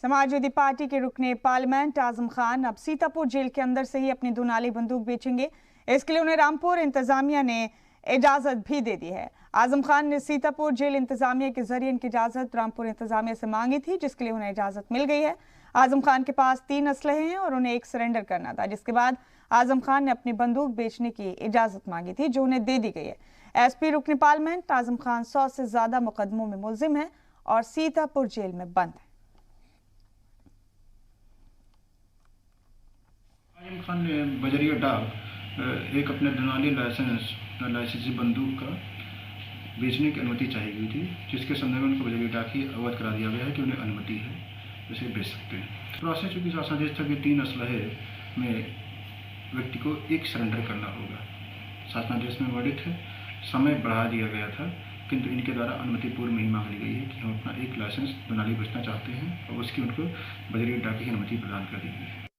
Samajwadi party के रुकने parliament Azam Khan अब सीतापुर जेल के अंदर से ही अपनी दुनाली बंदूक बेचेंगे। इसके लिए उन्हें रामपुर इंतजामिया ने इजाजत भी दे दी है। आजम खान ने सीतापुर जेल इंतजामिया के जरिए इनकी इजाजत रामपुर इंतजामिया से मांगी थी, जिसके लिए उन्हें इजाजत मिल गई है। आजम खान के पास 3 असलहे हैं और उन्हें एक सरेंडर करना था, जिसके बाद आजम खान ने अपनी बंदूक बेचने की इजाजत मांगी थी, जो उन्हें दे दी गई है। एसपी रुकने पार्लियामेंट आजम खान 100 से ज्यादा मुकदमों में मुलजिम है और सीतापुर जेल में बंद है। आजम खान ने बजरिया डाक एक अपने दुनाली लाइसेंसी बंदूक का बेचने की अनुमति चाहिए हुई थी, जिसके संदर्भ में उनको बजरिया डाक ही अवगत करा दिया गया है कि उन्हें अनुमति है, उसे बेच सकते हैं। प्रोसेस चूँकि शासनादेश था कि 3 असलहे में व्यक्ति को एक सरेंडर करना होगा, शासनादेश में वर्णित है। समय बढ़ा दिया गया था, किंतु इनके द्वारा अनुमति पूर्व में ही मांग ली गई है कि हम अपना एक लाइसेंस दुनाली बेचना चाहते हैं और उसकी उनको बजरिया डाक की अनुमति प्रदान कर दी गई है।